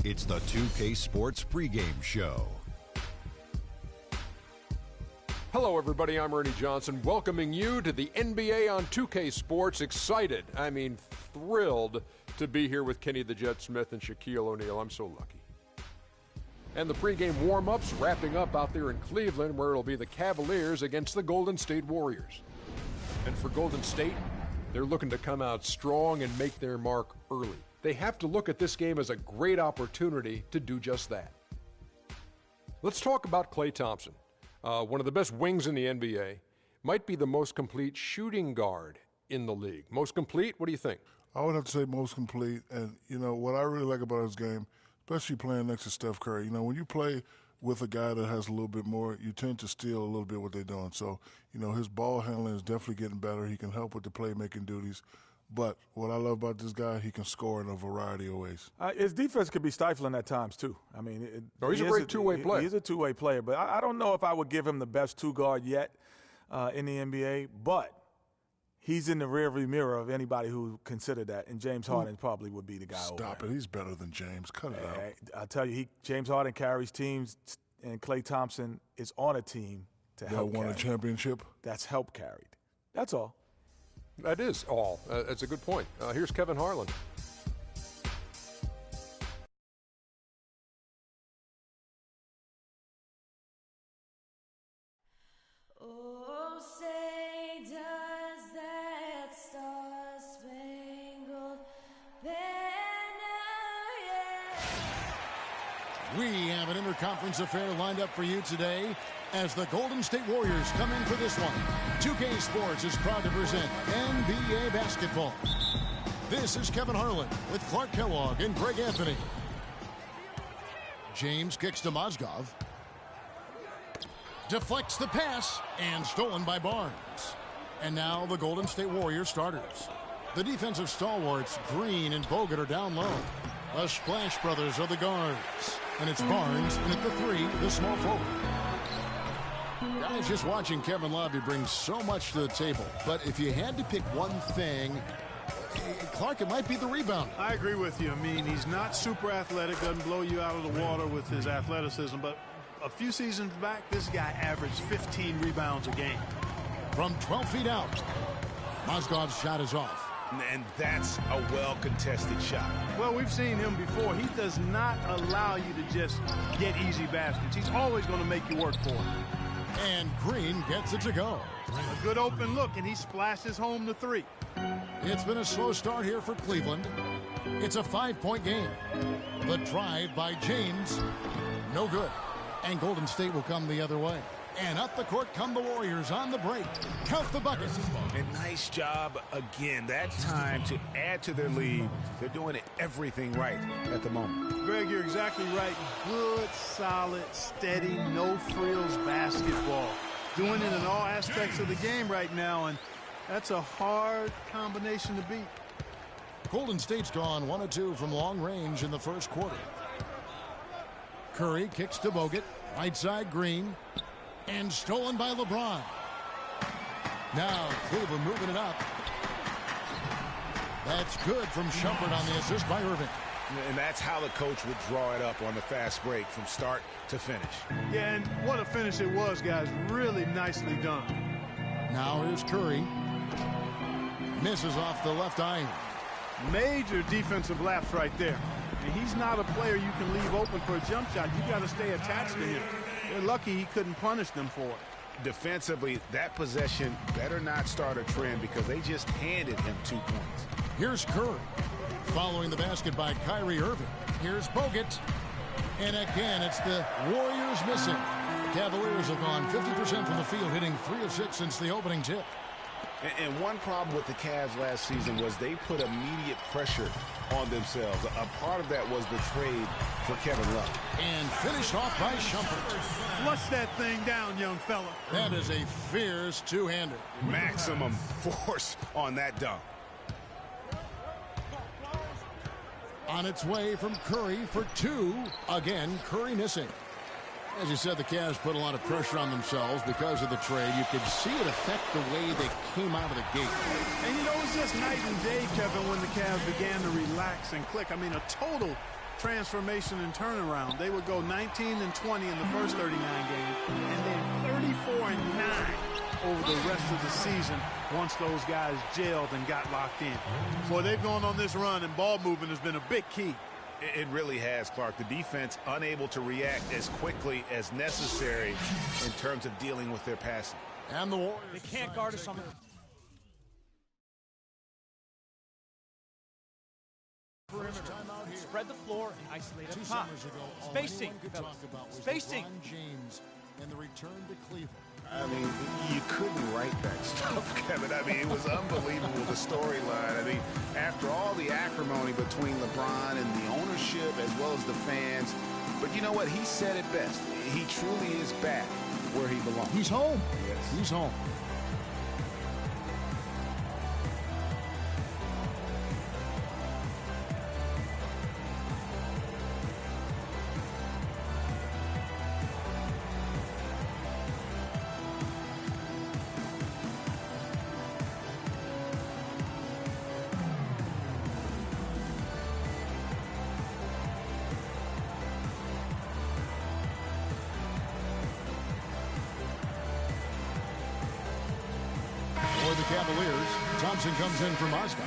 It's the 2K Sports pregame show. Hello, everybody. I'm Ernie Johnson, welcoming you to the NBA on 2K Sports. Excited, thrilled to be here with Kenny the Jet Smith and Shaquille O'Neal. I'm so lucky. And the pregame warm-ups wrapping up out there in Cleveland, where it'll be the Cavaliers against the Golden State Warriors. And for Golden State, they're looking to come out strong and make their mark early. They have to look at this game as a great opportunity to do just that. Let's talk about Klay Thompson. One of the best wings in the NBA, might be the most complete shooting guard in the league. Most complete? What do you think? I would have to say most complete. And, what I really like about his game, especially playing next to Steph Curry, when you play with a guy that has a little bit more, you tend to steal a little bit what they're doing. So, his ball handling is definitely getting better. He can help with the playmaking duties. But what I love about this guy, he can score in a variety of ways. His defense could be stifling at times, too. He's a great two-way player. He's a two-way player. But I don't know if I would give him the best two-guard yet in the NBA. But he's in the rearview mirror of anybody who considered that. And James Harden probably would be the guy over Stop there. it. He's better than James. Cut it out. I tell you, James Harden carries teams, and Klay Thompson is on a team to help carry. Won a championship? That's help carried. That's all. That is all. That's a good point. Here's Kevin Harlan. Oh, say does that star-spangled banner yet? We have an interconference affair lined up for you today as the Golden State Warriors come in for this one. 2K Sports is proud to present NBA basketball. This is Kevin Harlan with Clark Kellogg and Greg Anthony. James kicks to Mozgov. Deflects the pass and stolen by Barnes. And now the Golden State Warriors starters. The defensive stalwarts, Green and Bogut, are down low. The Splash Brothers are the guards. And it's Barnes, and at the three, the small forward. Guys, just watching Kevin Love, he brings so much to the table. But if you had to pick one thing, Clark, it might be the rebound. I agree with you. He's not super athletic, doesn't blow you out of the water with his athleticism. But a few seasons back, this guy averaged 15 rebounds a game. From 12 feet out, Mozgov's shot is off. And that's a well-contested shot. Well, we've seen him before. He does not allow you to just get easy baskets. He's always going to make you work for it. And Green gets it to go. A good open look, and he splashes home the three. It's been a slow start here for Cleveland. It's a 5-point game. The drive by James, no good. And Golden State will come the other way. And up the court come the Warriors on the break. Count the buckets. And nice job again. That time to add to their lead. They're doing everything right at the moment. Greg, you're exactly right. Good, solid, steady, no-frills basketball. Doing it in all aspects of the game right now, and that's a hard combination to beat. Golden State's gone 1 of 2 from long range in the first quarter. Curry kicks to Bogut. Right side, Green. And stolen by LeBron. Now Cleveland moving it up. That's good from Shumpert on the assist by Irving. And that's how the coach would draw it up on the fast break from start to finish. Yeah, and what a finish it was, guys. Really nicely done. Now here's Curry. Misses off the left iron. Major defensive lapse right there. And he's not a player you can leave open for a jump shot. You got to stay attached to him. They're lucky he couldn't punish them for it. Defensively, that possession better not start a trend because they just handed him 2 points. Here's Curry. Following the basket by Kyrie Irving. Here's Bogut. And again, it's the Warriors missing. The Cavaliers have gone 50% from the field, hitting 3 of 6 since the opening tip. And one problem with the Cavs last season was they put immediate pressure on themselves. A part of that was the trade for Kevin Love. And finished off by Shumpert. Flush that thing down, young fella. That is a fierce two-hander. Maximum force on that dunk. On its way from Curry for 2. Again, Curry missing. As you said, the Cavs put a lot of pressure on themselves because of the trade. You could see it affect the way they came out of the gate. And it was just night and day, Kevin, when the Cavs began to relax and click. A total transformation and turnaround. They would go 19-20 in the first 39 games, and then 34-9 over the rest of the season once those guys gelled and got locked in. Boy, they've gone on this run, and ball movement has been a big key. It really has, Clark. The defense unable to react as quickly as necessary in terms of dealing with their passing. And the Warriors. They can't guard us on the... Spread the floor and isolate up top. Spacing, fellas. Spacing. James and the return to Cleveland. I mean, you couldn't write that stuff, Kevin. I mean, it was unbelievable, the storyline. I mean, after all the acrimony between LeBron and the ownership as well as the fans, but you know what? He said it best. He truly is back where he belongs. He's home. Yes. He's home. For the Cavaliers, Thompson comes in from Moscow.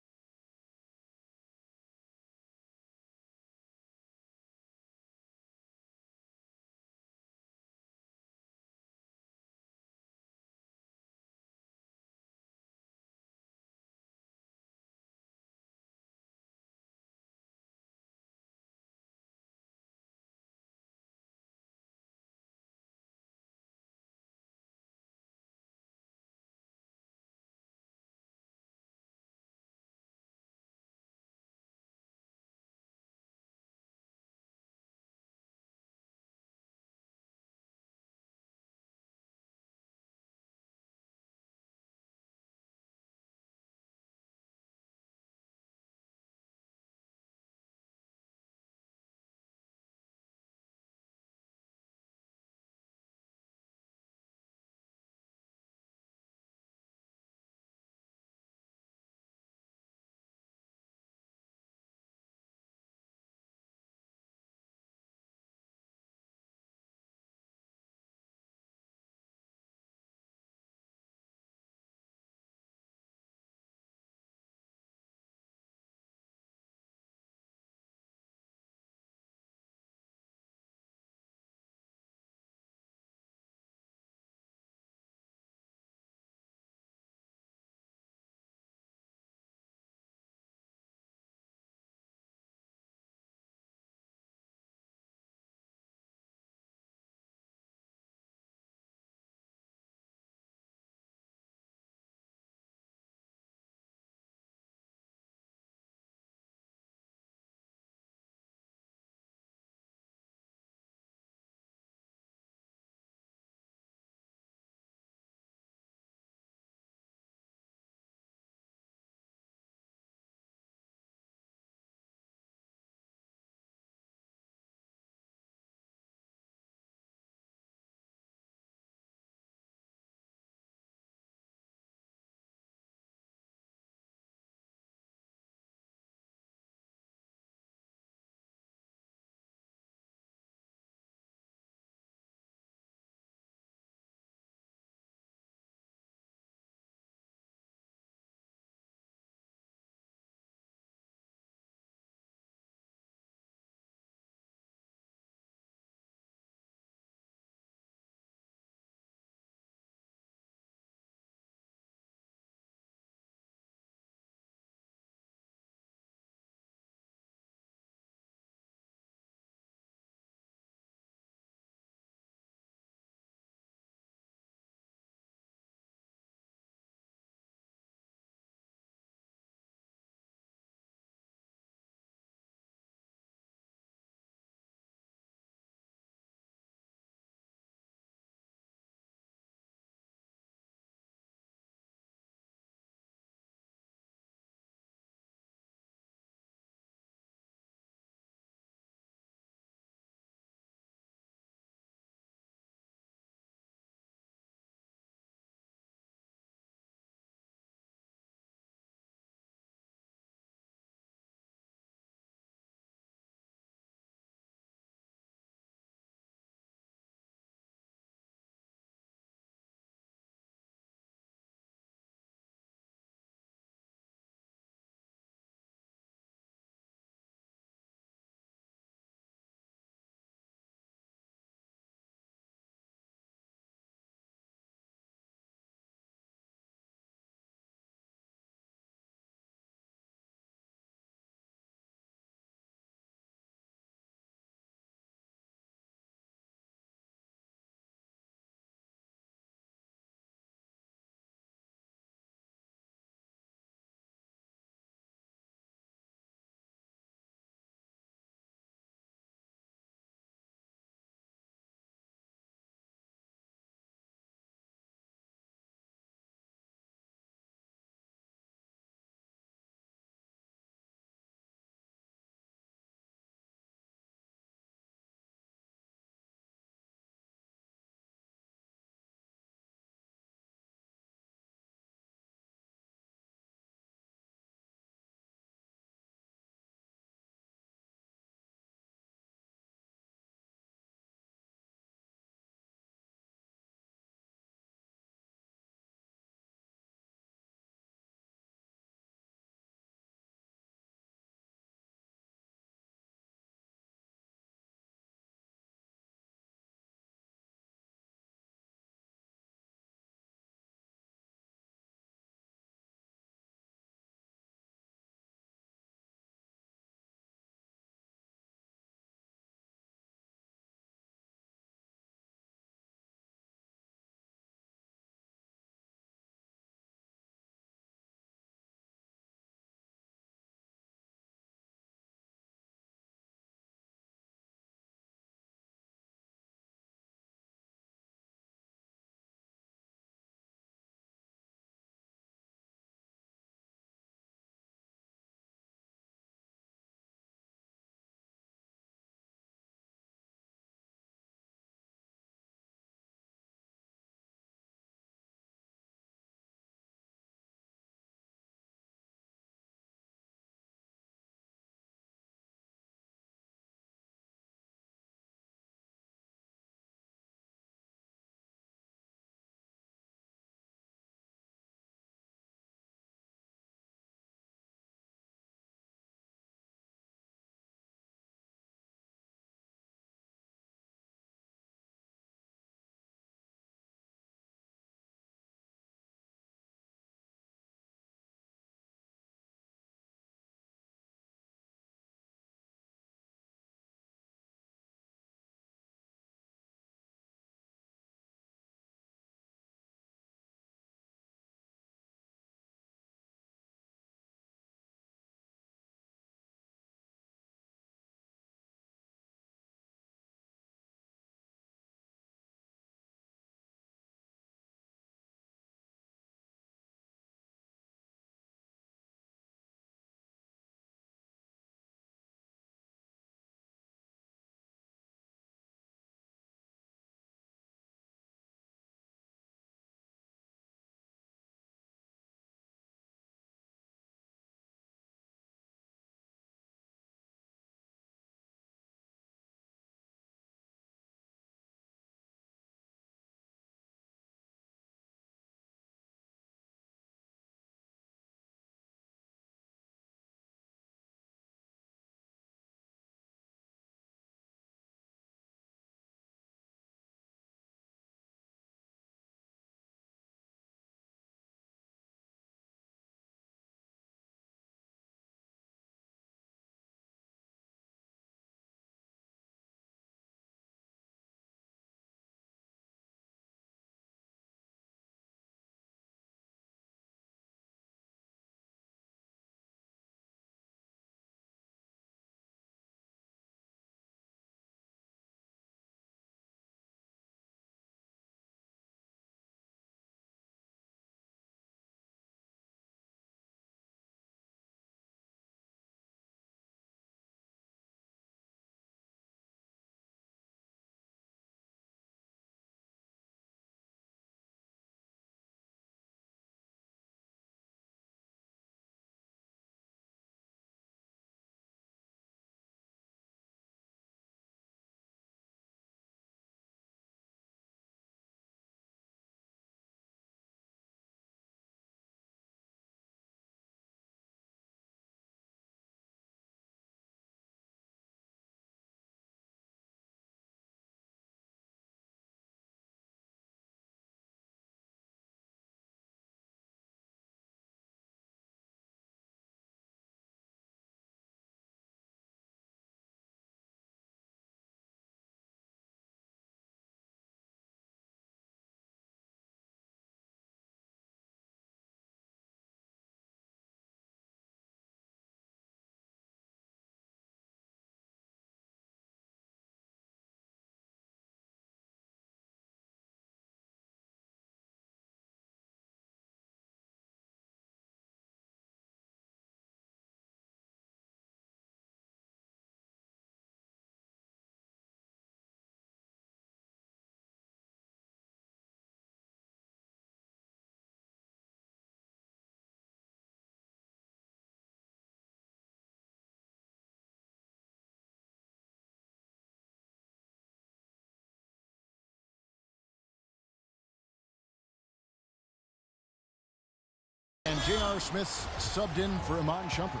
And J.R. Smith subbed in for Iman Shumpert.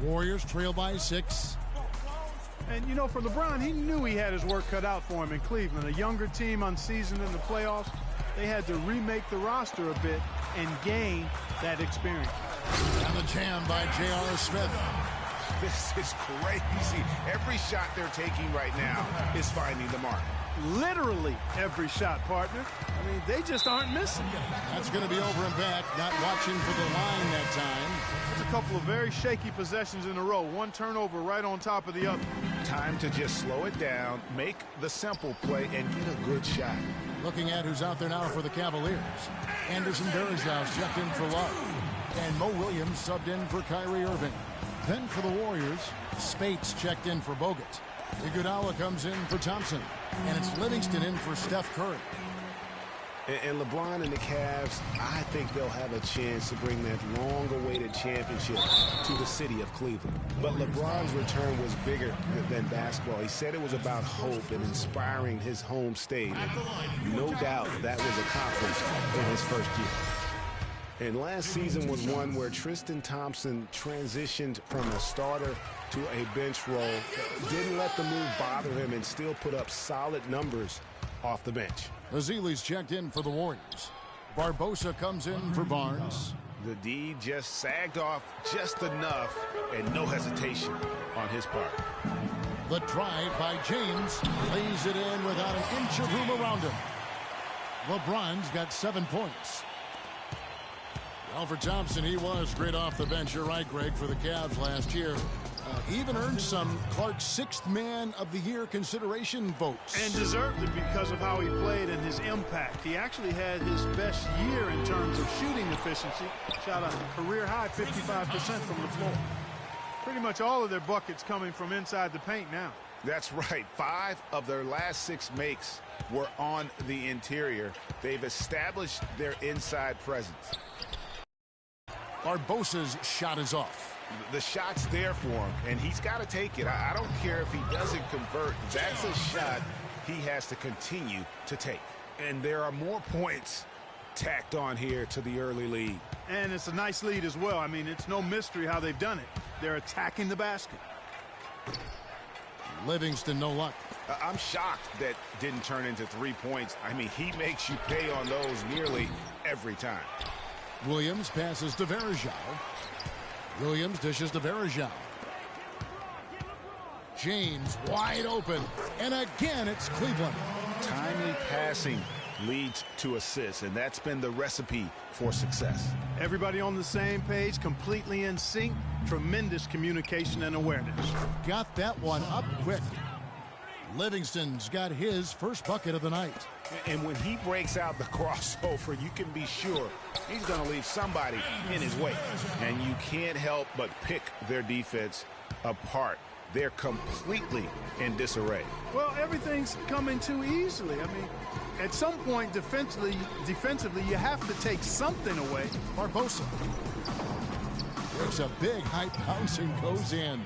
Warriors trail by 6. And, you know, for LeBron, he knew he had his work cut out for him in Cleveland. A younger team unseasoned in the playoffs. They had to remake the roster a bit and gain that experience. And the jam by J.R. Smith. This is crazy. Every shot they're taking right now is finding the mark. Literally every shot, partner. I mean, they just aren't missing. That's going to be over and back. Not watching for the line that time. There's a couple of very shaky possessions in a row. One turnover right on top of the other. Time to just slow it down, make the simple play, and get a good shot. Looking at who's out there now for the Cavaliers. Anderson Varejao checked in for Love. And Mo Williams subbed in for Kyrie Irving. Then for the Warriors, Spates checked in for Bogut. Iguodala comes in for Thompson. And it's Livingston in for Steph Curry. And LeBron and the Cavs, I think they'll have a chance to bring that long-awaited championship to the city of Cleveland. But LeBron's return was bigger than basketball. He said it was about hope and inspiring his home state. And no doubt that was accomplished in his first year. And last season was one where Tristan Thompson transitioned from a starter to a bench role, didn't let the move bother him, and still put up solid numbers off the bench. Azili's checked in for the Warriors. Barbosa comes in for Barnes. The D just sagged off just enough, and no hesitation on his part. The drive by James lays it in without an inch of room around him. LeBron's got 7 points. Well, for Thompson, he was great off the bench. You're right, Greg, for the Cavs last year. Even earned some Clark's 6th Man of the Year consideration votes. And deserved it because of how he played and his impact. He actually had his best year in terms of shooting efficiency. Shot a career-high 55% from the floor. Pretty much all of their buckets coming from inside the paint now. That's right. 5 of their last 6 makes were on the interior. They've established their inside presence. Barbosa's shot is off. The shot's there for him, and he's got to take it. I don't care if he doesn't convert. That's a shot he has to continue to take. And there are more points tacked on here to the early lead. And it's a nice lead as well. I mean, it's no mystery how they've done it. They're attacking the basket. Livingston, no luck. I'm shocked that didn't turn into 3 points. I mean, he makes you pay on those nearly every time. Williams passes to Varejao. Williams dishes to Varejao. James wide open. And again, it's Cleveland. Timely passing leads to assists, and that's been the recipe for success. Everybody on the same page, completely in sync. Tremendous communication and awareness. Got that one up quick. Livingston's got his first bucket of the night. And when he breaks out the crossover, you can be sure he's going to leave somebody in his way. And you can't help but pick their defense apart. They're completely in disarray. Well, everything's coming too easily. I mean, at some point defensively, you have to take something away. Barbosa. There's a big high bounce and goes in.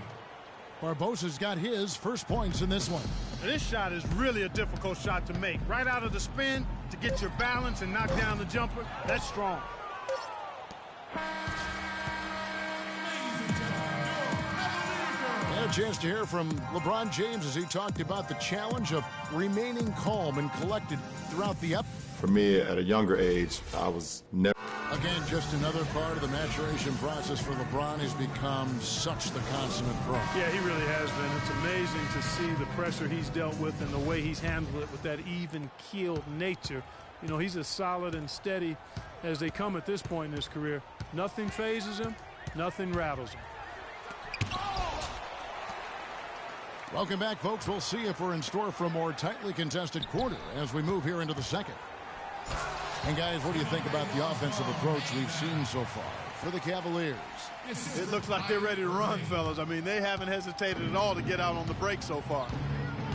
Barbosa's got his first points in this one. This shot is really a difficult shot to make. Right out of the spin to get your balance and knock down the jumper. That's strong. And a chance to hear from LeBron James as he talked about the challenge of remaining calm and collected throughout the up. For me, at a younger age, I was never... Again, just another part of the maturation process for LeBron. He's become such the consummate pro. Yeah, he really has been. It's amazing to see the pressure he's dealt with and the way he's handled it with that even-keeled nature. You know, he's as solid and steady as they come at this point in his career. Nothing phases him. Nothing rattles him. Welcome back, folks. We'll see if we're in store for a more tightly contested quarter as we move here into the second. And, guys, what do you think about the offensive approach we've seen so far for the Cavaliers? It looks like they're ready to run, fellas. I mean, they haven't hesitated at all to get out on the break so far.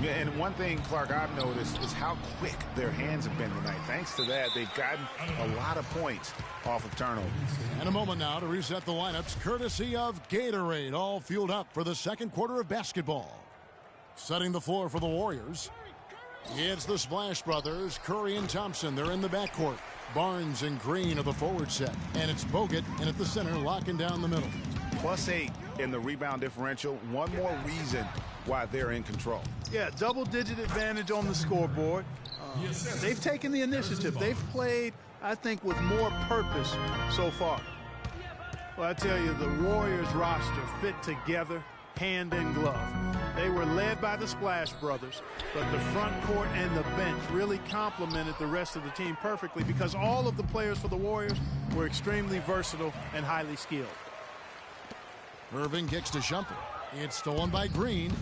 Yeah, and one thing, Clark, I've noticed is how quick their hands have been tonight. Thanks to that, they've gotten a lot of points off of turnovers. And a moment now to reset the lineups, courtesy of Gatorade, all fueled up for the second quarter of basketball. Setting the floor for the Warriors. It's the Splash Brothers, Curry and Thompson. They're in the backcourt. Barnes and Green are the forward set. And it's Bogut in at the center, locking down the middle. +8 in the rebound differential. One more reason why they're in control. Yeah, double-digit advantage on the scoreboard. They've taken the initiative. They've played, I think, with more purpose so far. Well, I tell you, the Warriors roster fit together hand in glove. They were led by the Splash Brothers, but the front court and the bench really complemented the rest of the team perfectly because all of the players for the Warriors were extremely versatile and highly skilled. Irving kicks to Shumpert. It's stolen by Green.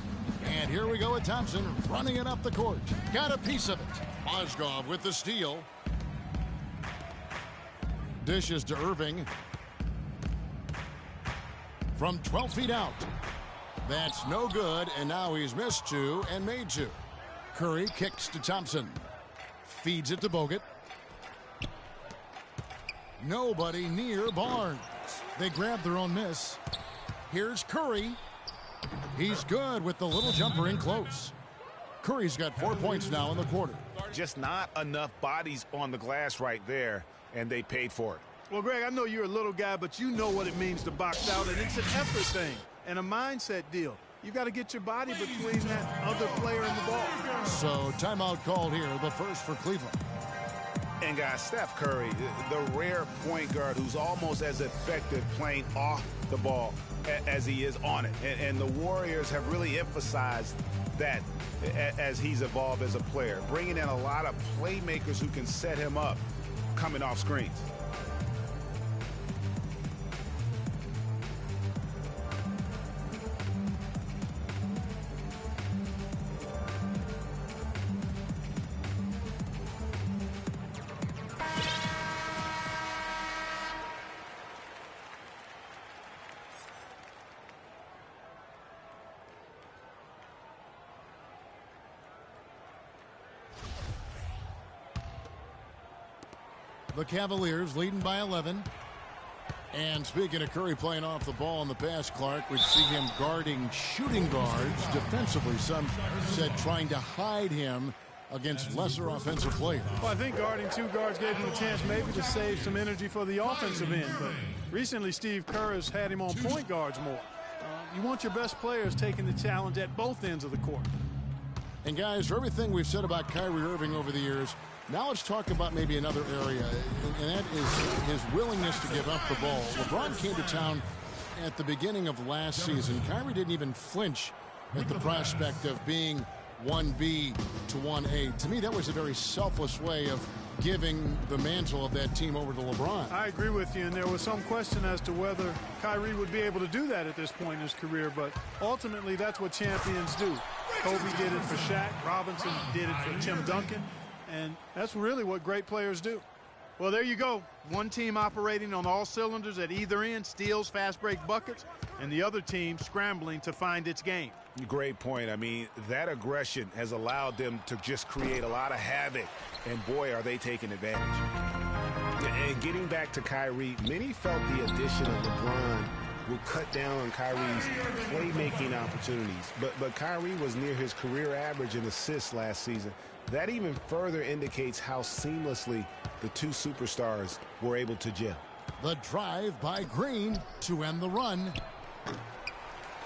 And here we go with Thompson running it up the court. Got a piece of it. Mozgov with the steal. Dishes to Irving. From 12 feet out. That's no good, and now he's missed two and made two. Curry kicks to Thompson. Feeds it to Bogut. Nobody near Barnes. They grab their own miss. Here's Curry. He's good with the little jumper in close. Curry's got 4 points now in the quarter. Just not enough bodies on the glass right there, and they paid for it. Well, Greg, I know you're a little guy, but you know what it means to box out, and it's an effort thing and a mindset deal. You got to get your body between that other player and the ball. So timeout called here, the first for Cleveland. And guys, Steph Curry, the rare point guard who's almost as effective playing off the ball as he is on it. And the Warriors have really emphasized that as he's evolved as a player, bringing in a lot of playmakers who can set him up coming off screens. The Cavaliers leading by 11. And speaking of Curry playing off the ball in the pass, Clark, we'd see him guarding shooting guards defensively. Some said trying to hide him against lesser offensive players. Well, I think guarding two guards gave him a chance maybe to save some energy for the offensive end. But recently, Steve Kerr has had him on point guards more. You want your best players taking the challenge at both ends of the court. And guys, for everything we've said about Kyrie Irving over the years, now let's talk about maybe another area, and that is his willingness to give up the ball. LeBron came to town at the beginning of last season. Kyrie didn't even flinch at the prospect of being 1B to 1A. To me, that was a very selfless way of giving the mantle of that team over to LeBron. I agree with you, and there was some question as to whether Kyrie would be able to do that at this point in his career, but ultimately that's what champions do. Kobe did it for Shaq, Robinson did it for Tim Duncan, and that's really what great players do. Well, there you go. One team operating on all cylinders at either end, steals, fast break buckets, and the other team scrambling to find its game. Great point. I mean, that aggression has allowed them to just create a lot of havoc, and boy, are they taking advantage. And getting back to Kyrie, many felt the addition of LeBron will cut down on Kyrie's playmaking opportunities. But Kyrie was near his career average in assists last season. That even further indicates how seamlessly the two superstars were able to gel. The drive by Green to end the run.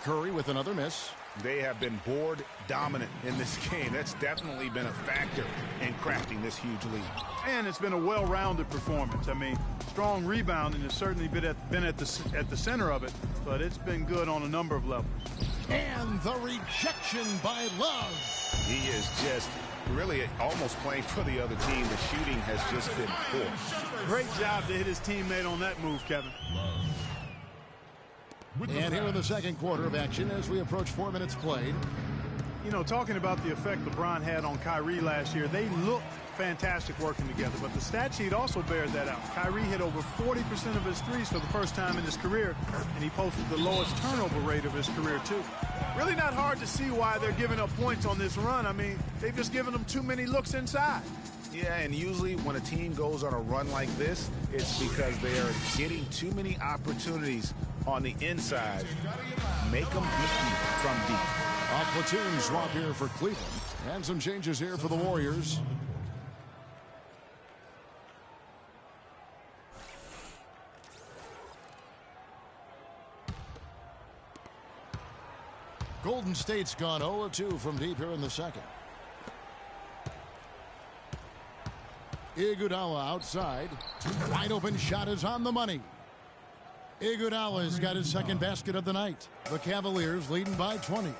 Curry with another miss. They have been board dominant in this game. That's definitely been a factor in crafting this huge lead. And it's been a well-rounded performance. I mean, strong rebounding has certainly been at the center of it, but it's been good on a number of levels. And the rejection by Love. He is just really almost playing for the other team. The shooting has just been poor. Great job to hit his teammate on that move, Kevin. And here in the second quarter of action as we approach 4 minutes played. You know, talking about the effect LeBron had on Kyrie last year, they looked fantastic working together, but the stat sheet also bears that out. Kyrie hit over 40% of his threes for the first time in his career, and he posted the lowest turnover rate of his career, too. Really not hard to see why they're giving up points on this run. I mean, they've just given them too many looks inside. Yeah, and usually when a team goes on a run like this, it's because they are getting too many opportunities on the inside. Make them from deep. A platoon swap here for Cleveland. And some changes here for the Warriors. Golden State's gone 0-2 from deep here in the second. Iguodala outside. Wide open shot is on the money. Iguodala's got his second basket of the night. The Cavaliers leading by 20.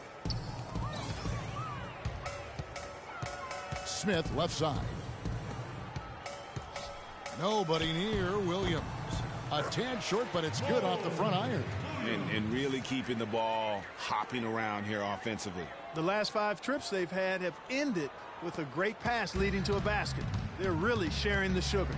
Smith left side. Nobody near Williams. A tad short, but it's good off the front iron. And really keeping the ball hopping around here offensively. The last 5 trips they've had have ended with a great pass leading to a basket. They're really sharing the sugar.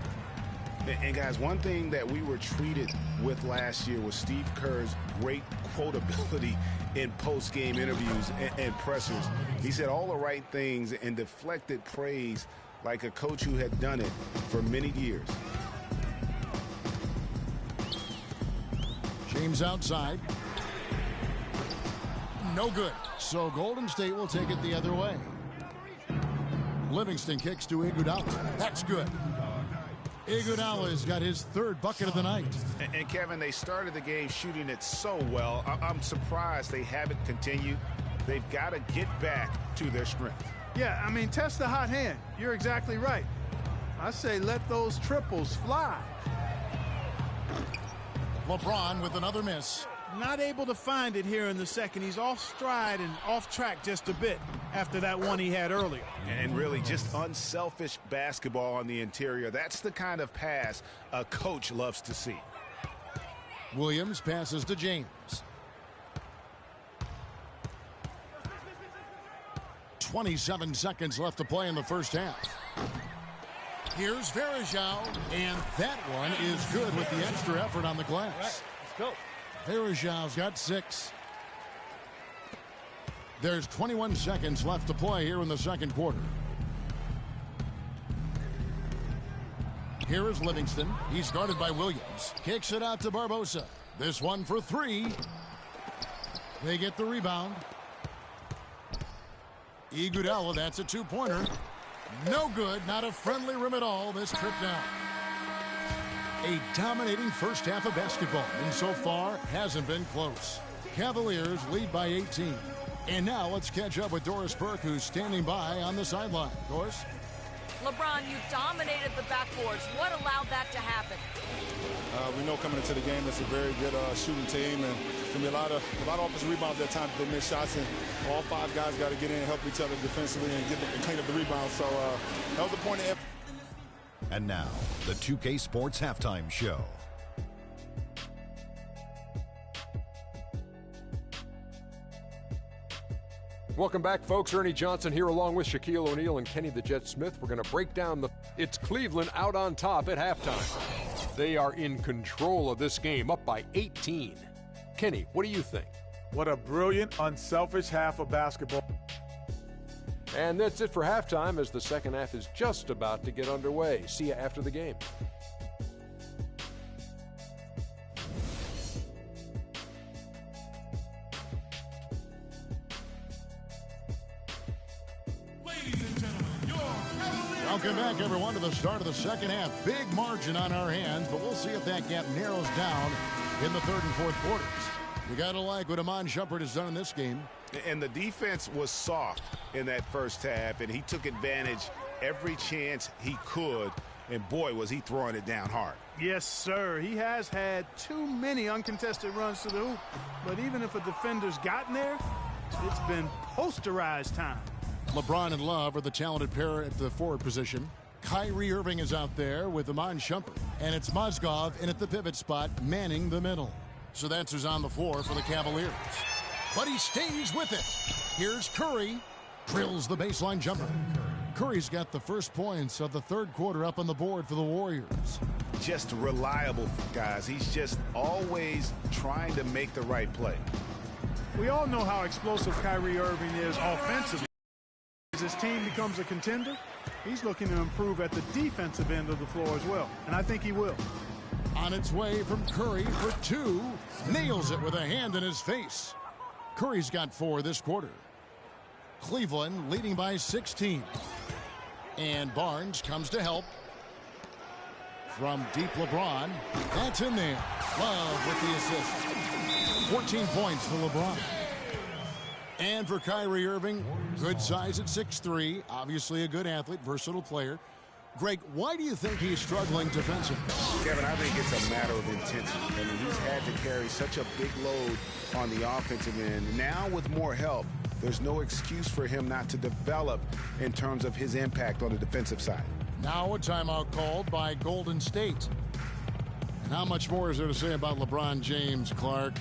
And guys, one thing that we were treated with last year was Steve Kerr's great quotability in post-game interviews and pressers. He said all the right things and deflected praise like a coach who had done it for many years. James outside. No good. So Golden State will take it the other way. Livingston kicks to Iguodala. That's good. Iguodala's got his 3rd bucket of the night. And Kevin, they started the game shooting it so well. I'm surprised they haven't continued. They've got to get back to their strength. Yeah, I mean, test the hot hand. You're exactly right. I say let those triples fly. LeBron with another miss. Not able to find it here in the second. He's off stride and off track just a bit after that one he had earlier. And really just unselfish basketball on the interior. That's the kind of pass a coach loves to see. Williams passes to James. 27 seconds left to play in the first half. Here's Varejao, and that one is good with the extra effort on the glass. Let's go. Varejao's got 6. There's 21 seconds left to play here in the second quarter. Here is Livingston. He's guarded by Williams. Kicks it out to Barbosa. This one for 3. They get the rebound. Iguodala, that's a 2-pointer. No good, not a friendly rim at all this trip down. A dominating first half of basketball, and so far hasn't been close. Cavaliers lead by 18. And now let's catch up with Doris Burke, who's standing by on the sideline. Doris? LeBron, you dominated the backboards. What allowed that to happen? We know coming into the game it's a very good shooting team, and there's going to be a lot of offensive rebounds at times they miss shots, and all 5 guys got to get in and help each other defensively and clean up the rebound. So that was the point of effort. And now, the 2K Sports Halftime Show. Welcome back, folks. Ernie Johnson here along with Shaquille O'Neal and Kenny the Jet Smith. We're going to break down it's Cleveland out on top at halftime. They are in control of this game, up by 18. Kenny, what do you think? What a brilliant, unselfish half of basketball. And that's it for halftime as the second half is just about to get underway. See you after the game. Welcome back, everyone, to the start of the second half. Big margin on our hands, but we'll see if that gap narrows down in the third and fourth quarters. You got to like what Iman Shumpert has done in this game. And the defense was soft in that first half, and he took advantage every chance he could. And, boy, was he throwing it down hard. Yes, sir. He has had too many uncontested runs to the hoop. But even if a defender's gotten there, it's been posterized time. LeBron and Love are the talented pair at the forward position. Kyrie Irving is out there with Iman Shumpert. And it's Mozgov in at the pivot spot, manning the middle. So that's who's on the floor for the Cavaliers. But he stays with it. Here's Curry. Drills the baseline jumper. Curry's got the first points of the third quarter up on the board for the Warriors. Just reliable, guys. He's just always trying to make the right play. We all know how explosive Kyrie Irving is offensively. As his team becomes a contender, he's looking to improve at the defensive end of the floor as well, and I think he will. On its way from Curry for 2. Nails it with a hand in his face. Curry's got 4 this quarter. Cleveland leading by 16. And Barnes comes to help. From deep LeBron. That's in there. Love with the assist. 14 points for LeBron. And for Kyrie Irving, good size at 6'3". Obviously a good athlete, versatile player. Greg, why do you think he's struggling defensively? Kevin, I think it's a matter of intensity. I mean, he's had to carry such a big load on the offensive end. Now with more help, there's no excuse for him not to develop in terms of his impact on the defensive side. Now a timeout called by Golden State. And how much more is there to say about LeBron James, Clark?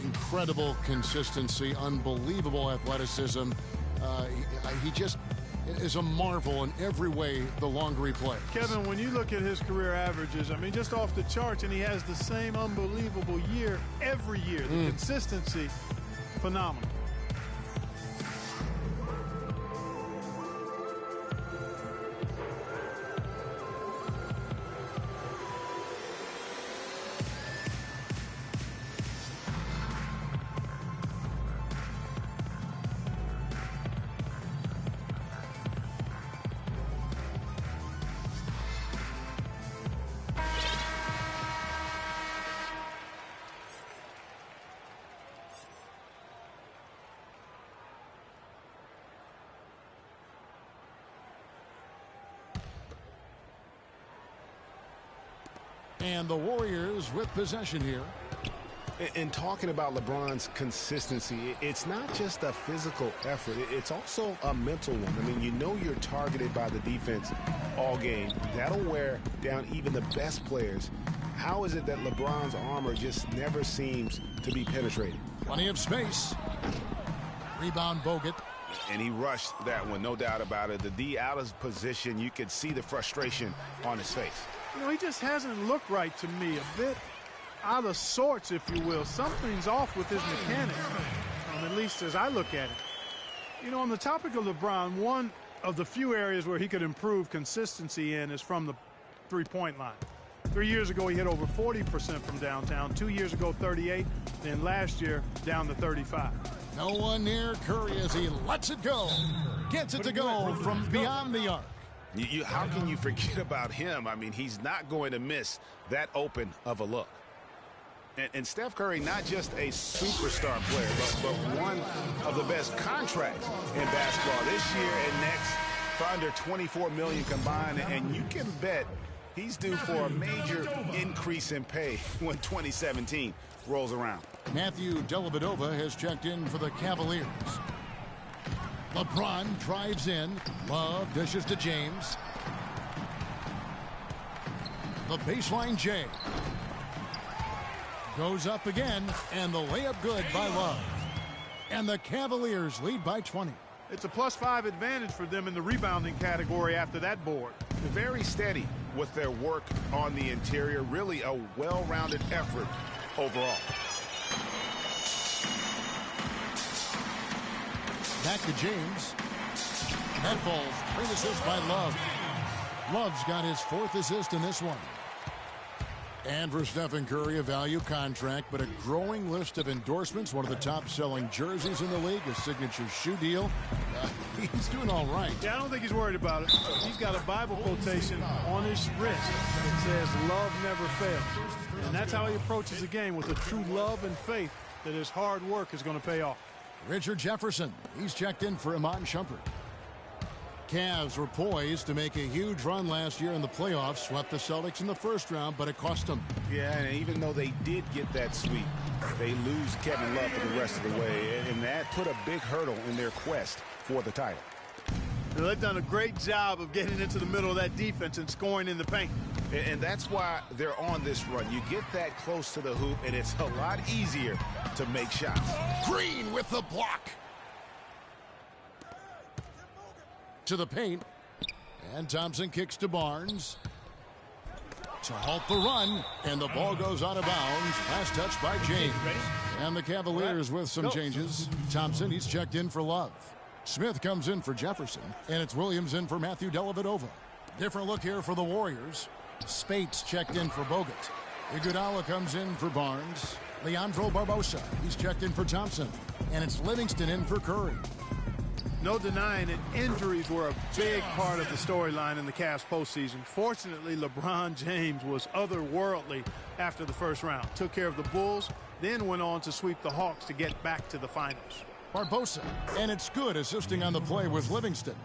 Incredible consistency, unbelievable athleticism. He just is a marvel in every way the longer he plays. Kevin, when you look at his career averages, I mean, just off the charts, and he has the same unbelievable year every year. The consistency, phenomenal. And the Warriors with possession here. And talking about LeBron's consistency, it's not just a physical effort. It's also a mental one. I mean, you know you're targeted by the defense all game. That'll wear down even the best players. How is it that LeBron's armor just never seems to be penetrated? Plenty of space. Rebound Bogut. And he rushed that one, no doubt about it. The D out of position, you could see the frustration on his face. You know, he just hasn't looked right to me. A bit out of sorts, if you will. Something's off with his mechanics, at least as I look at it. You know, on the topic of LeBron, one of the few areas where he could improve consistency in is from the three-point line. 3 years ago, he hit over 40% from downtown. 2 years ago, 38. Then last year, down to 35. No one near Curry as he lets it go. Gets it to go from beyond the arc. How can you forget about him? I mean, he's not going to miss that open of a look. And Steph Curry, not just a superstar player, but one of the best contracts in basketball this year and next for under $24 million combined. And you can bet he's due for a major increase in pay when 2017 rolls around. Matthew Dellavedova has checked in for the Cavaliers. LeBron drives in. Love dishes to James. The baseline J. Goes up again, and the layup good by Love. And the Cavaliers lead by 20. It's a +5 advantage for them in the rebounding category after that board. Very steady with their work on the interior. Really a well-rounded effort overall. Back to James. That falls. Great assist by Love. Love's got his 4th assist in this one. And for Stephen Curry, a value contract, but a growing list of endorsements. One of the top-selling jerseys in the league, a signature shoe deal. He's doing all right. Yeah, I don't think he's worried about it. He's got a Bible quotation on his wrist that says, "Love never fails." And that's how he approaches the game, with a true love and faith that his hard work is going to pay off. Richard Jefferson, he's checked in for Iman Shumpert. Cavs were poised to make a huge run last year in the playoffs, swept the Celtics in the first round, but it cost them. Yeah, and even though they did get that sweep, they lose Kevin Love for the rest of the way, and that put a big hurdle in their quest for the title. Now, they've done a great job of getting into the middle of that defense and scoring in the paint. And that's why they're on this run. You get that close to the hoop, and it's a lot easier to make shots. Green with the block. To the paint. And Thompson kicks to Barnes. To halt the run. And the ball goes out of bounds. Last touch by James. And the Cavaliers with some changes. Thompson, he's checked in for Love. Smith comes in for Jefferson. And it's Williams in for Matthew Dellavedova. Different look here for the Warriors. Spates checked in for Bogut. Iguodala comes in for Barnes. Leandro Barbosa, he's checked in for Thompson. And it's Livingston in for Curry. No denying it, injuries were a big part of the storyline in the Cavs postseason. Fortunately, LeBron James was otherworldly after the first round. Took care of the Bulls, then went on to sweep the Hawks to get back to the finals. Barbosa, and it's good assisting on the play with Livingston.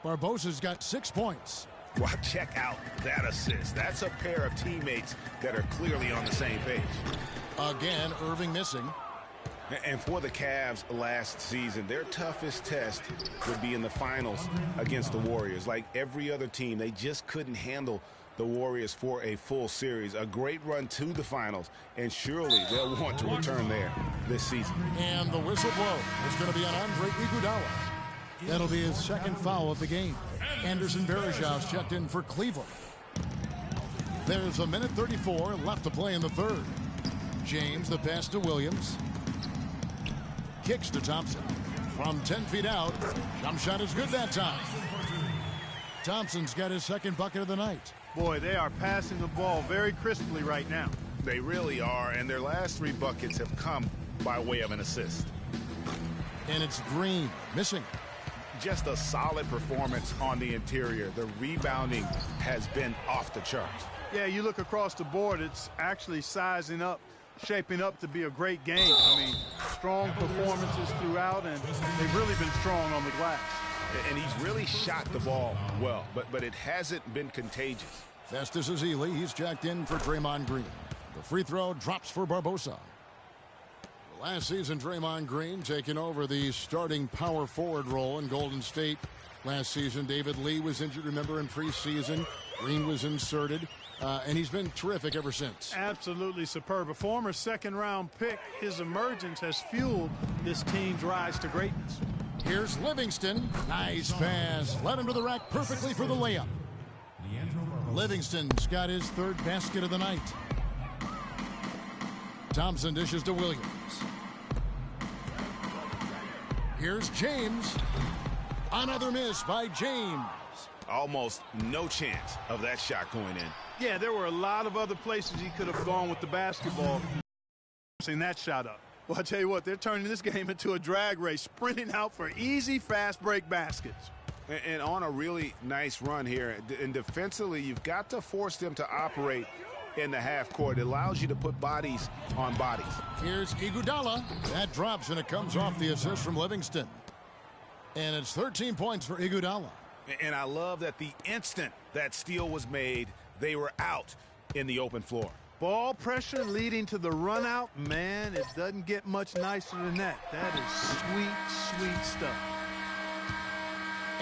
Barbosa's got 6 points. Well, check out that assist. That's a pair of teammates that are clearly on the same page. Again, Irving missing. And for the Cavs last season, their toughest test would be in the finals against the Warriors. Like every other team, they just couldn't handle the Warriors for a full series. A great run to the finals, and surely they'll want to return there this season. And the whistle blow is going to be on Andre Iguodala. That'll be his second foul of the game. Anderson Varejão's checked in for Cleveland. There's a minute 34 left to play in the third. James, the pass to Williams. Kicks to Thompson. From 10 feet out, jump shot is good that time. Thompson's got his second bucket of the night. Boy, they are passing the ball very crisply right now. They really are, and their last 3 buckets have come by way of an assist. And it's Green, missing. Just a solid performance on the interior. The rebounding has been off the charts. Yeah, you look across the board, it's actually sizing up, shaping up to be a great game. I mean, strong performances throughout, and they've really been strong on the glass. And he's really shot the ball well, but it hasn't been contagious. Festus Ezeli, he's jacked in for Draymond Green. The free throw drops for Barbosa. Last season, Draymond Green taking over the starting power forward role in Golden State. Last season, David Lee was injured, remember, in preseason. Green was inserted, and he's been terrific ever since. Absolutely superb. A former second-round pick, his emergence has fueled this team's rise to greatness. Here's Livingston. Nice pass. Led him to the rack perfectly for the layup. Livingston's got his third basket of the night. Thompson dishes to Williams. Here's James. Another miss by James. Almost no chance of that shot going in. Yeah, there were a lot of other places he could have gone with the basketball. Seeing that shot up. Well, I tell you what, they're turning this game into a drag race, sprinting out for easy, fast break baskets. And on a really nice run here. And defensively, you've got to force them to operate in the half court. It allows you to put bodies on bodies. Here's Iguodala. That drops, and it comes off the assist from Livingston. And it's 13 points for Iguodala. And I love that the instant that steal was made, they were out in the open floor. Ball pressure leading to the run out. Man, it doesn't get much nicer than that. That is sweet, sweet stuff.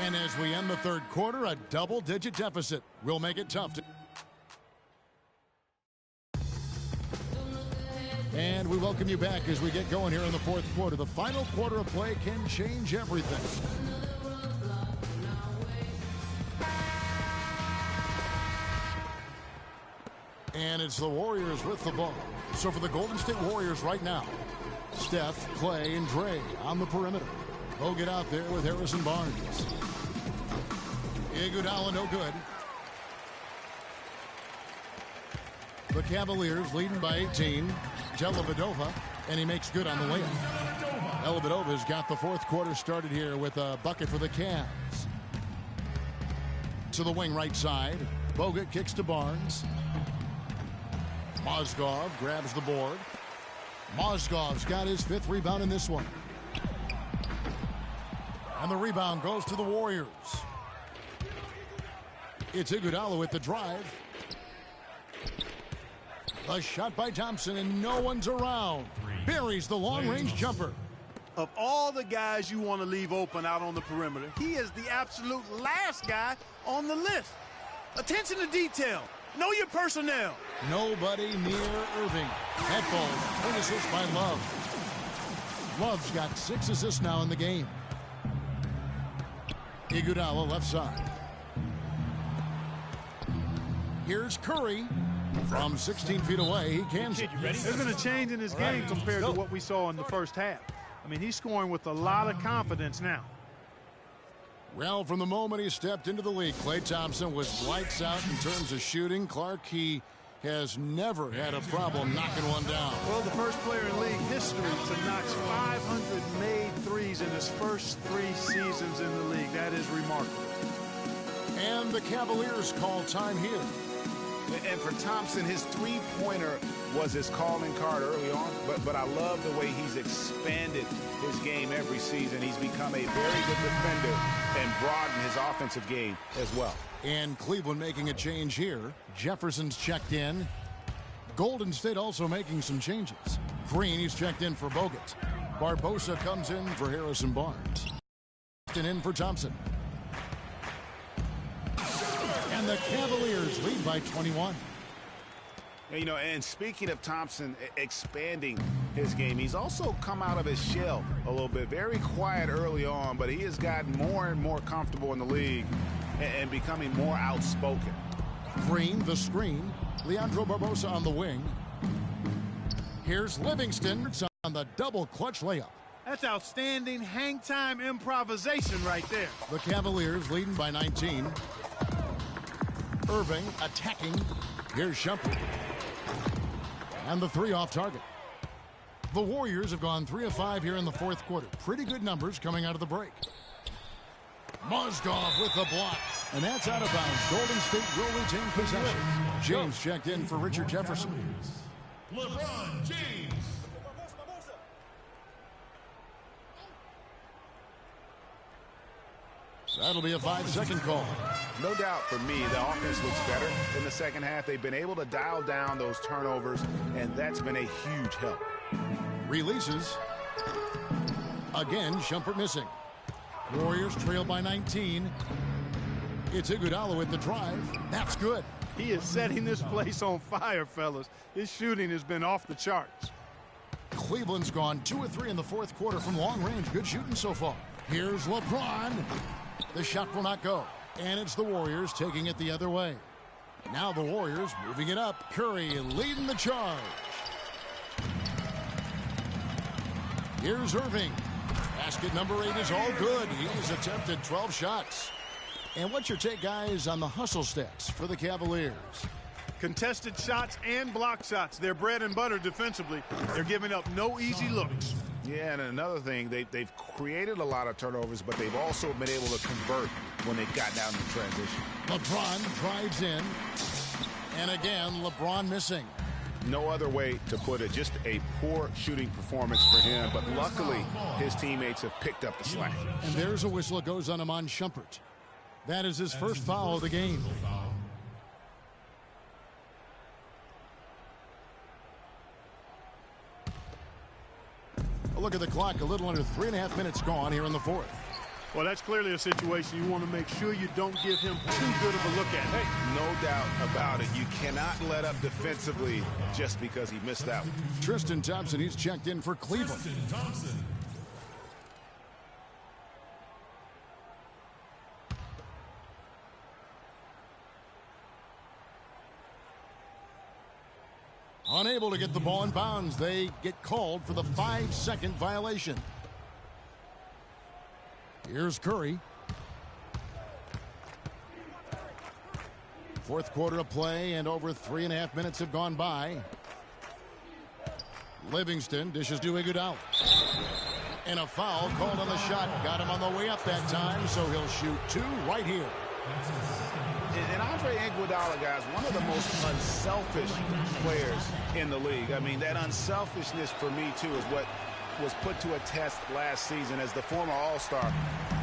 And as we end the third quarter, a double-digit deficit will make it tough to... And we welcome you back as we get going here in the fourth quarter. The final quarter of play can change everything. And it's the Warriors with the ball. So for the Golden State Warriors right now, Steph, Clay, and Dre on the perimeter. They'll get out there with Harrison Barnes. Iguodala no good. The Cavaliers leading by 18. Dellavedova, and he makes good on the layup. Dellavedova's got the fourth quarter started here with a bucket for the Cavs. To the wing right side. Bogut kicks to Barnes. Mozgov grabs the board. Mozgov's got his fifth rebound in this one. And the rebound goes to the Warriors. It's Iguodala with the drive. A shot by Thompson, and no one's around. Buries the long-range jumper. Of all the guys you want to leave open out on the perimeter, he is the absolute last guy on the list. Attention to detail. Know your personnel. Nobody near Irving. That ball, an assist by Love. Love's got 6 assists now in the game. Iguodala left side. Here's Curry. From 16 feet away, he cans it. There's been a change in his game compared to what we saw in the first half. I mean, he's scoring with a lot of confidence now. Well, from the moment he stepped into the league, Klay Thompson was lights out in terms of shooting. Clark, he has never had a problem knocking one down. Well, the first player in league history to notch 500 made threes in his first 3 seasons in the league. That is remarkable. And the Cavaliers call time here. And for Thompson, his three-pointer was his calling card early on, but I love the way he's expanded his game every season. He's become a very good defender and broadened his offensive game as well. And Cleveland making a change here. Jefferson's checked in. Golden State also making some changes. Green, he's checked in for Bogut. Barbosa comes in for Harrison Barnes. In for Thompson. And the Cavaliers lead by 21. You know, and speaking of Thompson expanding his game, he's also come out of his shell a little bit. Very quiet early on, but he has gotten more and more comfortable in the league and becoming more outspoken. Green, the screen. Leandro Barbosa on the wing. Here's Livingston on the double clutch layup. That's outstanding hang-time improvisation right there. The Cavaliers leading by 19. Irving attacking. Here's Shumpert. And the 3 off target. The Warriors have gone 3 of 5 here in the 4th quarter. Pretty good numbers coming out of the break. Mozgov with the block. And that's out of bounds. Golden State will retain possession. James checked in for Richard Jefferson. LeBron James. That'll be a 5-second call. No doubt for me, the offense looks better in the second half. They've been able to dial down those turnovers, and that's been a huge help. Releases. Again, Shumpert missing. Warriors trail by 19. It's Iguodala with the drive. That's good. He is setting this place on fire, fellas. His shooting has been off the charts. Cleveland's gone 2 of 3 in the 4th quarter from long range. Good shooting so far. Here's LeBron. The shot will not go. And it's the Warriors taking it the other way. Now the Warriors moving it up. Curry leading the charge. Here's Irving. Basket number 8 is all good. He's attempted 12 shots. And what's your take, guys, on the hustle stats for the Cavaliers? Contested shots and block shots. They're bread and butter defensively. They're giving up no easy looks. Yeah, and another thing, they've created a lot of turnovers, but they've also been able to convert when they've got down in transition. LeBron drives in. And again, LeBron missing. No other way to put it. Just a poor shooting performance for him, but luckily his teammates have picked up the slack. And there's a whistle that goes on Iman Shumpert. That is his first foul of the game. A look at the clock, a little under 3.5 minutes gone here in the 4th. Well, that's clearly a situation you want to make sure you don't give him too good of a look at. Hey, no doubt about it. You cannot let up defensively just because he missed out. Tristan Thompson, he's checked in for Cleveland. Unable to get the ball in bounds. They get called for the 5-second violation. Here's Curry. 4th quarter of play, and over 3.5 minutes have gone by. Livingston dishes to Iguodala. And a foul called on the shot. Got him on the way up that time, so he'll shoot 2 right here. And Andre Iguodala, guys, one of the most unselfish players in the league. I mean, that unselfishness for me, too, is what was put to a test last season as the former All-Star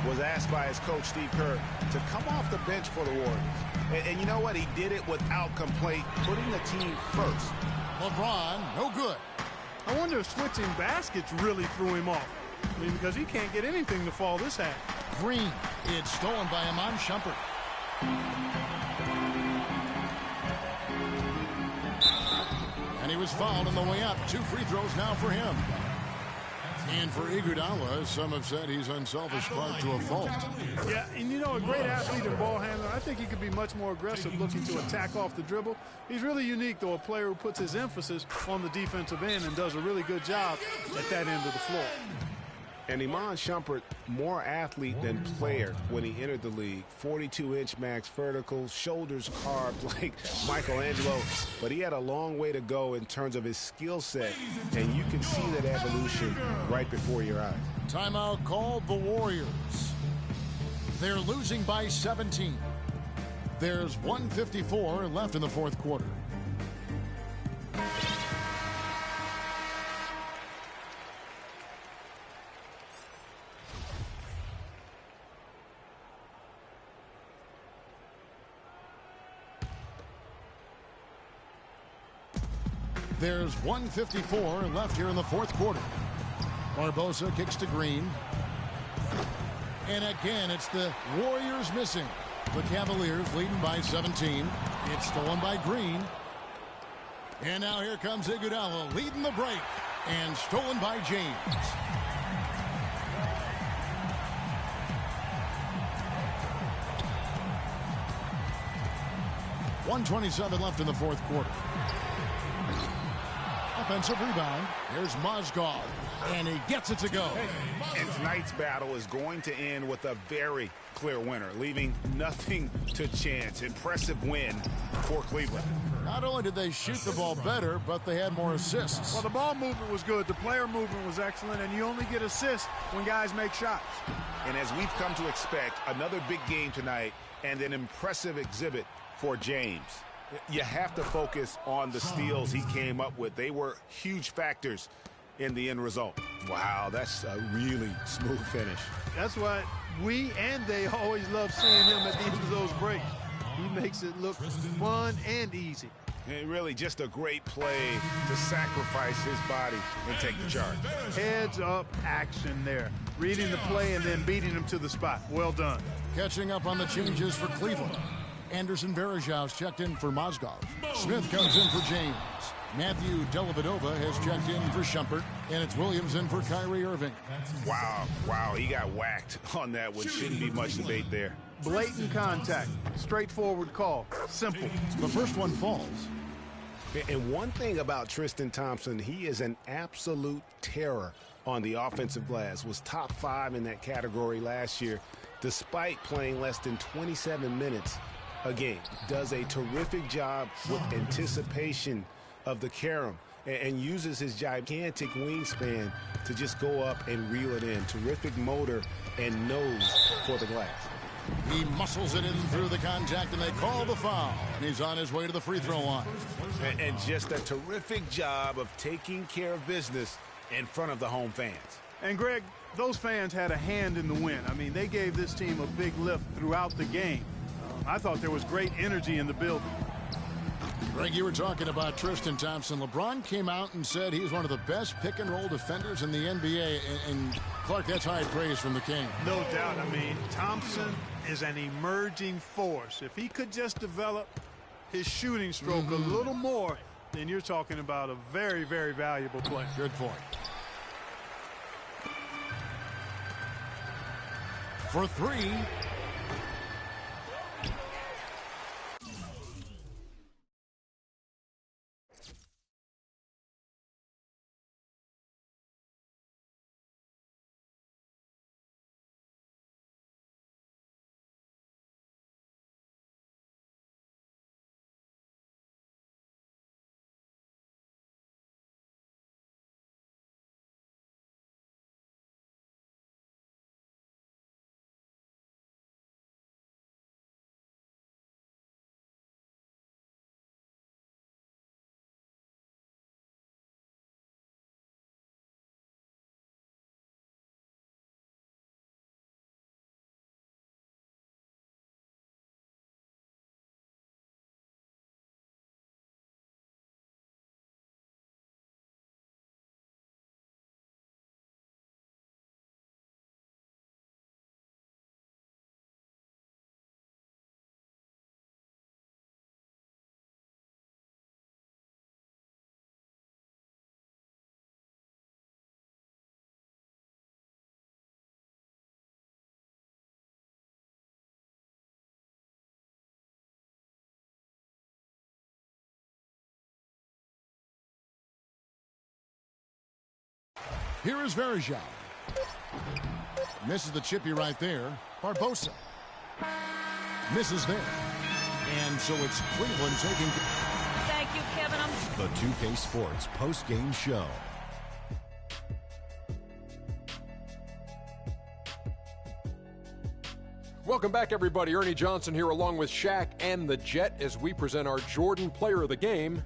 was asked by his coach, Steve Kerr, to come off the bench for the Warriors. And you know what? He did it without complaint, putting the team first. LeBron, no good. I wonder if switching baskets really threw him off. I mean, because he can't get anything to fall this half. Green, it's stolen by Iman Shumpert. And he was fouled on the way up. 2 free throws now for him. And for Iguodala, some have said he's unselfish part to a fault. Yeah, and you know, a great athlete and ball handler, I think he could be much more aggressive looking to attack off the dribble. He's really unique, though, a player who puts his emphasis on the defensive end and does a really good job at that end of the floor. And Iman Shumpert, more athlete than player when he entered the league. 42-inch max vertical, shoulders carved like Michelangelo. But he had a long way to go in terms of his skill set, and you can see that evolution right before your eyes. Timeout called the Warriors. They're losing by 17. There's 1:54 left in the fourth quarter. There's 1:54 left here in the fourth quarter. Barbosa kicks to Green. And again, it's the Warriors missing. The Cavaliers leading by 17. It's stolen by Green. And now here comes Iguodala leading the break. And stolen by James. .127 left in the fourth quarter. Offensive rebound. Here's Mozgov. And he gets it to go. And tonight's battle is going to end with a very clear winner, leaving nothing to chance. Impressive win for Cleveland. Not only did they shoot the ball better, but they had more assists. Well, the ball movement was good. The player movement was excellent, and you only get assists when guys make shots. And as we've come to expect, another big game tonight and an impressive exhibit for James. You have to focus on the steals he came up with. They were huge factors in the end result. Wow, that's a really smooth finish. That's why we and they always love seeing him at the end of those breaks. He makes it look fun and easy. And really just a great play to sacrifice his body and take the charge. Heads up action there. Reading the play and then beating him to the spot. Well done. Catching up on the changes for Cleveland. Anderson Varejau's checked in for Mozgov. Smith comes in for James. Matthew Dellavedova has checked in for Shumpert. And it's Williams in for Kyrie Irving. Wow, he got whacked on that one. Shouldn't be much debate there. Blatant contact. Straightforward call. Simple. The first one falls. And one thing about Tristan Thompson, he is an absolute terror on the offensive glass. Was top 5 in that category last year, despite playing less than 27 minutes a game. Does a terrific job with anticipation of the carom and uses his gigantic wingspan to just go up and reel it in. Terrific motor and nose for the glass. He muscles it in through the contact, and they call the foul. And he's on his way to the free throw line. And just a terrific job of taking care of business in front of the home fans. And, Greg, those fans had a hand in the win. I mean, they gave this team a big lift throughout the game. I thought there was great energy in the building. Greg, you were talking about Tristan Thompson. LeBron came out and said he's one of the best pick-and-roll defenders in the NBA. And Clark, that's high praise from the King. No doubt. I mean, Thompson is an emerging force. If he could just develop his shooting stroke a little more, then you're talking about a very, very valuable player. Good point. For three. Here is Varejao. Misses the chippy right there. Barbosa. Misses there. And so it's Cleveland taking... Thank you, Kevin. The 2K Sports post-game show. Welcome back, everybody. Ernie Johnson here along with Shaq and the Jet as we present our Jordan Player of the Game,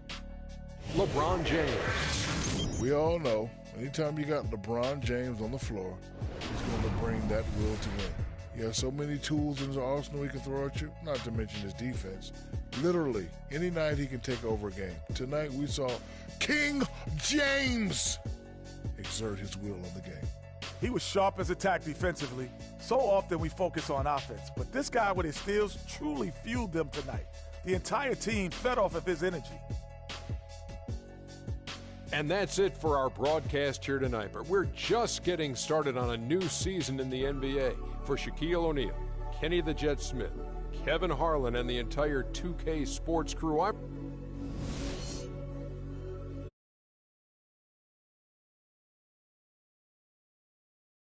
LeBron James. We all know, anytime you got LeBron James on the floor, he's going to bring that will to win. He has so many tools in his arsenal he can throw at you, not to mention his defense. Literally, any night he can take over a game. Tonight we saw King James exert his will on the game. He was sharp as attack defensively. So often we focus on offense, but this guy with his steals truly fueled them tonight. The entire team fed off of his energy. And that's it for our broadcast here tonight. But we're just getting started on a new season in the NBA. For Shaquille O'Neal, Kenny the Jet Smith, Kevin Harlan, and the entire 2K Sports crew, I'm